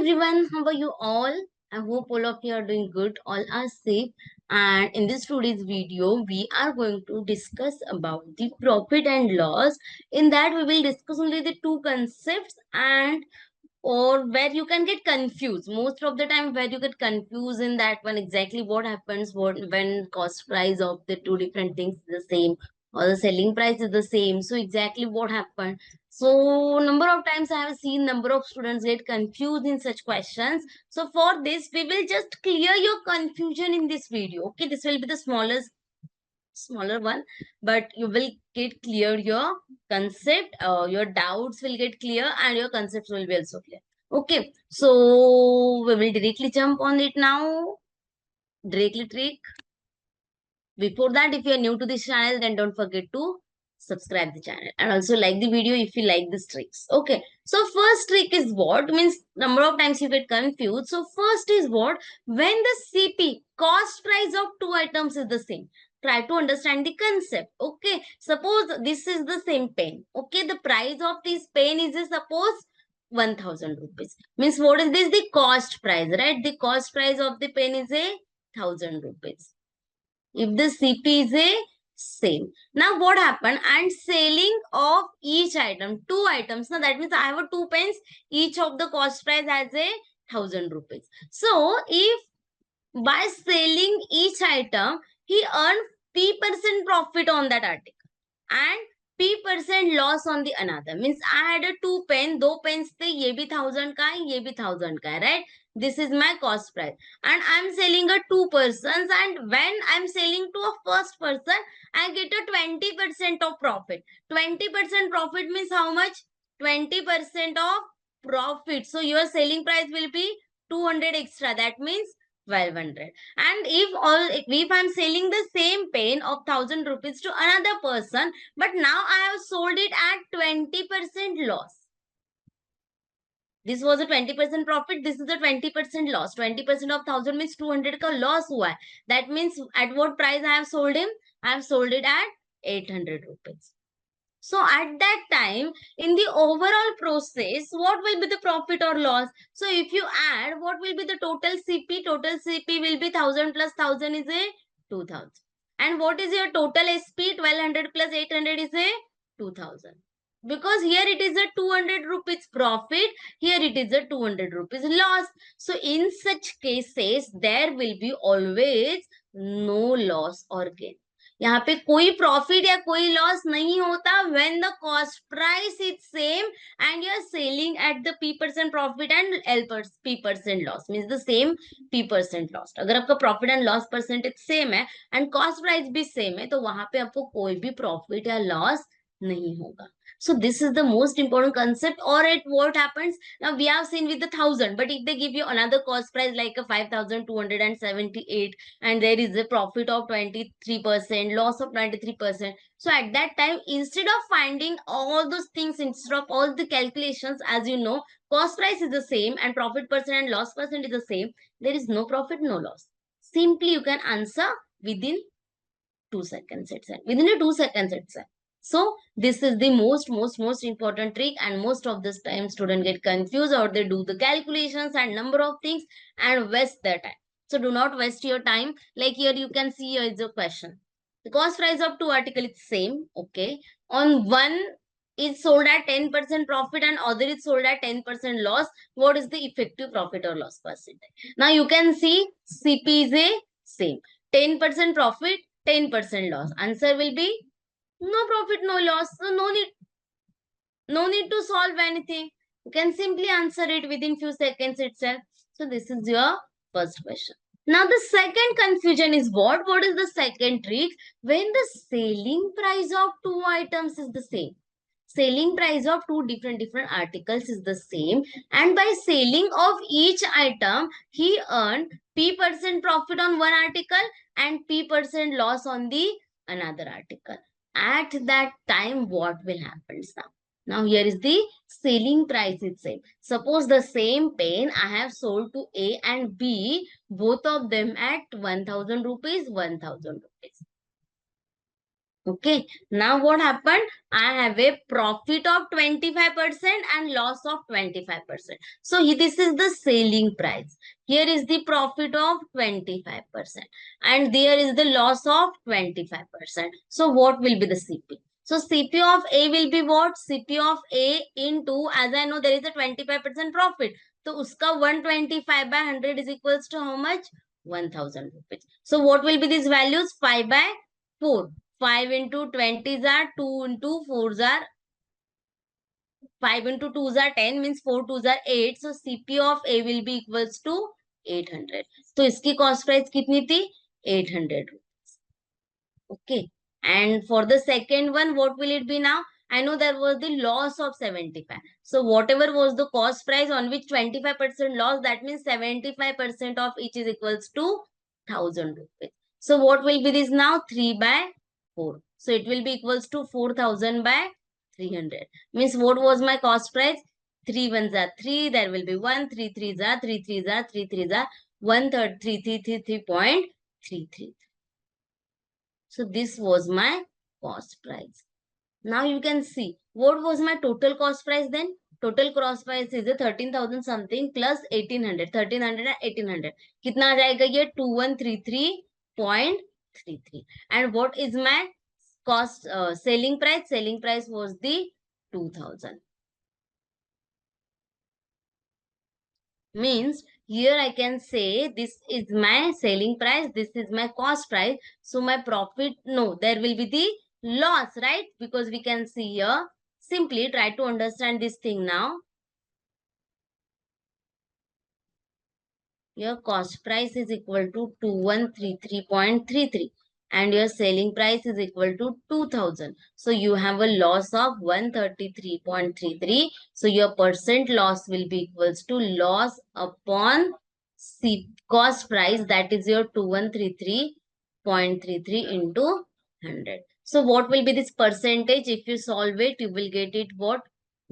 everyone, how are you all? I hope all of you are doing good, all are safe. And in this today's video, we are going to discuss about the profit and loss. In that, we will discuss only the two concepts and or where you can get confused. Most of the time, where you get confused in that one, exactly what happens when cost price of the two different things is the same or the selling price is the same. So exactly what happened. So number of times I have seen number of students get confused in such questions. So for this, we will just clear your confusion in this video. Okay, this will be the smaller one, but you will get clear your concept, your doubts will get clear and your concepts will be also clear. Okay, so we will directly jump on it now. Directly trick. Before that, if you are new to this channel, then don't forget to subscribe the channel and also like the video if you like these tricks. Okay, so first trick is what means number of times you get confused. So first is what, when the CP cost price of two items is the same, try to understand the concept. Okay, suppose this is the same pen. Okay, the price of this pen is suppose 1000 rupees. Means what is this? The cost price, right? The cost price of the pen is 1000 rupees. If the CP is a same. Now what happened? And selling of each item, two items. Now that means I have a two pens. Each of the cost price has a 1000 rupees. So if by selling each item, he earned P% profit on that article and P% loss on the another. Means I had a two pen, दो pens थे, ये भी 1000 का है, ये भी 1000 का है, right? This is my cost price and I'm selling a two persons, and when I'm selling to a first person, I get a 20% of profit. 20% profit means how much? 20% of profit. So your selling price will be 200 extra. That means 1200. And if I'm selling the same pen of 1000 rupees to another person, but now I have sold it at 20% loss. This was a 20% profit. This is a 20% loss. 20% of 1000 means 200 का loss हुआ है. That means at what price I have sold him? I have sold it at 800 rupees. So at that time, in the overall process, what will be the profit or loss? So if you add, what will be the total CP? Total CP will be 1000 plus 1000 is a 2000. And what is your total SP? 1200 plus 800 is a 2000. Because here it is a 200 rupees profit, here it is a 200 rupees loss. So in such cases, there will be always no loss or gain. यहाँ पे कोई profit या कोई loss नहीं होता when the cost price is same and you are selling at the P% profit and P% loss means the same P% loss. अगर आपका profit and loss percentage same है एंड कॉस्ट प्राइस भी same है तो वहां पे आपको कोई भी प्रॉफिट या लॉस नहीं होगा. So this is the most important concept. Or at what happens, now we have seen with the 1000, but if they give you another cost price like a 5278 and there is a profit of 23%, loss of 23%. So at that time, instead of finding all those things, instead of all the calculations, as you know, cost price is the same and profit percent and loss percent is the same. There is no profit, no loss. Simply you can answer within 2 seconds itself. Within a 2 seconds itself. So this is the most important trick, and most of this time students get confused or they do the calculations and number of things and waste their time. So do not waste your time. Like here you can see here is a question. The cost price of two articles is same. Okay. On one is sold at 10% profit and other is sold at 10% loss. What is the effective profit or loss percentage? Now you can see CP is a same. 10% profit, 10% loss. Answer will be no profit, no loss. So no need to solve anything. You can simply answer it within few seconds itself. So this is your first question. Now the second confusion is what? What is the second trick? When the selling price of two items is the same. Selling price of two different articles is the same, and by selling of each item, he earned P% profit on one article and P% loss on the another article. At that time, what will happen now? Now here is the selling price itself. Suppose the same pen I have sold to A and B, both of them at 1000 rupees, 1000 rupees. Okay, now what happened? I have a profit of 25% and loss of 25%. So this is the selling price. Here is the profit of 25% and there is the loss of 25%. So what will be the CP? So CP of A will be what? CP of A into, as I know there is a 25% profit. So uska 125 by 100 is equals to how much? 1000 rupees. So what will be these values? 5 by 4. 5 into 20s are 2 into 4s are 5 into 2s are 10 means 4 2s are 8. So CP of A will be equals to 800. So इसकी cost price कितनी थी? 800. Okay. And for the second one, what will it be now? I know there was the loss of 75. So whatever was the cost price on which 25% loss, that means 75% of each is equals to 1000 rupees. So what will be this now? 3 by 4. So it will be equals to 4000 by 300. Means what was my cost price? 3 ones are 3. There will be 1. 3 threes are 3 threes are 3 threes are 1 third 3.33. So this was my cost price. Now you can see what was my total cost price then. Total cost price is a 13,000 something plus 1800. 1300 and 1800. कितना आ जाएगा ये 2133.33. And what is my cost selling price? Selling price was the 2000. Means here I can say this is my selling price, this is my cost price. So my profit, no, there will be the loss, right? Because we can see here, simply try to understand this thing now. Your cost price is equal to 2133.33 and your selling price is equal to 2000. So you have a loss of 133.33. So your percent loss will be equals to loss upon cost price, that is your 2133.33 into 100. So what will be this percentage? If you solve it, you will get it what?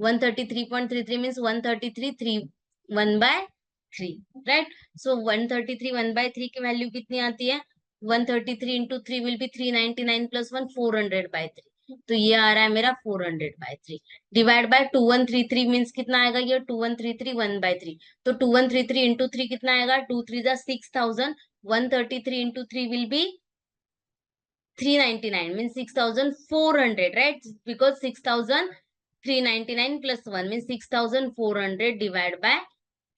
133.33 means 133 1 by 3, right? So 133 1 by 3 की value कितनी आती है? 133 into 3 will be 399 plus 1 400 by 3. तो ये आ रहा है मेरा 400 by 3 divide by 2133 means कितना आएगा ये 2133 1 by 3. तो 2133 into 3 कितना आएगा? 2 3 जा 6000. 133 into 3 will be 399 means 6400, right? Because 6399 plus 1 means 6400 divided by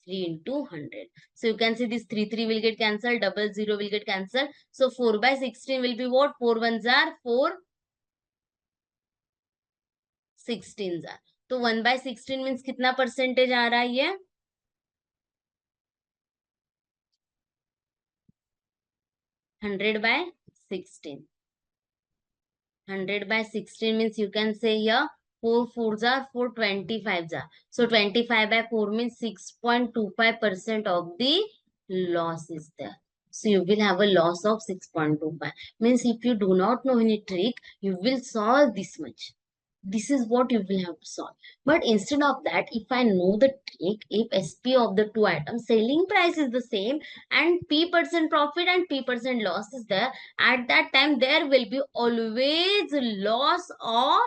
3 into 100. So you can see this 3 will get cancelled, 00 will get cancelled. So 4 by 16 will be what? 4 ones are 4, 16s are. तो 1 by 16 means कितना percentage आ रहा है ये? 100 by 16. 100 by 16 means you can say here 4 4s are 4 25s are. So 25 by 4 means 6.25% of the loss is there. So you will have a loss of 6.25. Means if you do not know any trick, you will solve this much. This is what you will have to solve. But instead of that, if I know the trick, if SP of the two items, selling price is the same and P% profit and P% loss is there, at that time there will be always loss of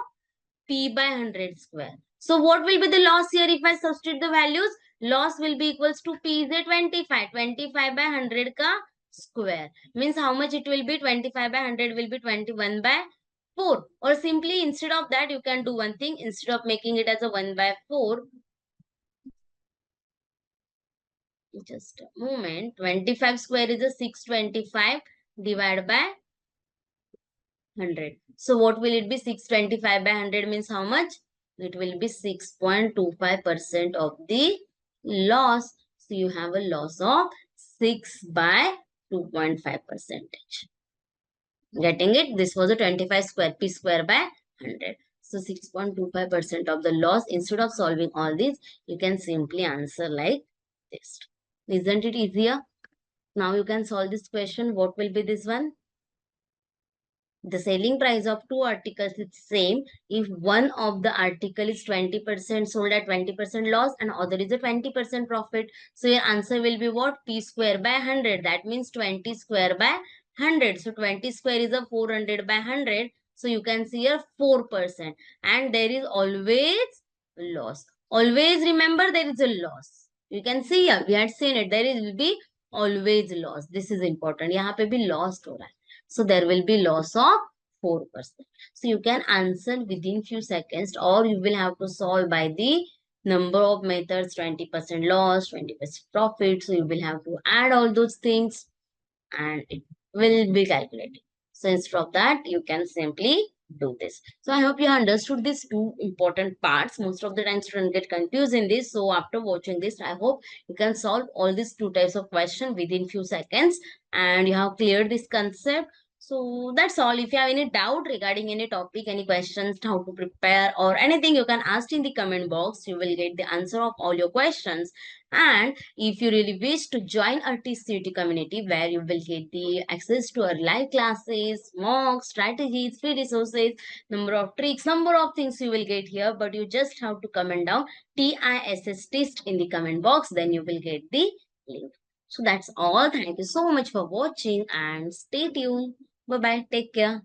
P by 100 square. So what will be the loss here if I substitute the values? Loss will be equals to P is a 25. 25 by 100 ka square. Means how much it will be? 25 by 100 will be 21 by 4. Or simply instead of that you can do one thing. Instead of making it as a 1 by 4. Just a moment. 25 square is a 625 divided by 100. So what will it be? 625 by 100 means how much? It will be 6.25% of the loss. So you have a loss of 6 by 2.5 percentage. Getting it? This was a 25 square p square by 100. So 6.25% of the loss. Instead of solving all these, you can simply answer like this. Isn't it easier? Now you can solve this question. What will be this one? The selling price of two articles is same if one of the article is 20% sold at 20% loss and other is a 20% profit. So your answer will be what? P square by 100. That means 20 square by 100. So 20 square is a 400 by 100. So you can see here 4%. And there is always loss. Always remember there is a loss. You can see here, we had seen it. There will be always loss. This is important. यहाँ पे भी loss हो रहा है. So there will be loss of 4%. So you can answer within few seconds, or you will have to solve by the number of methods, 20% loss, 20% profit. So you will have to add all those things and it will be calculated. So instead of that, you can simply do this. So I hope you understood these two important parts. Most of the time students get confused in this. So after watching this, I hope you can solve all these two types of question within few seconds and you have cleared this concept. So that's all. If you have any doubt regarding any topic, any questions, how to prepare or anything, you can ask in the comment box. You will get the answer of all your questions. And if you really wish to join our TISS CUET community where you will get the access to our live classes, mocks, strategies, free resources, number of tricks, number of things you will get here, but you just have to comment down TISS test in the comment box, then you will get the link. So that's all. Thank you so much for watching and stay tuned. Bye bye. Take care.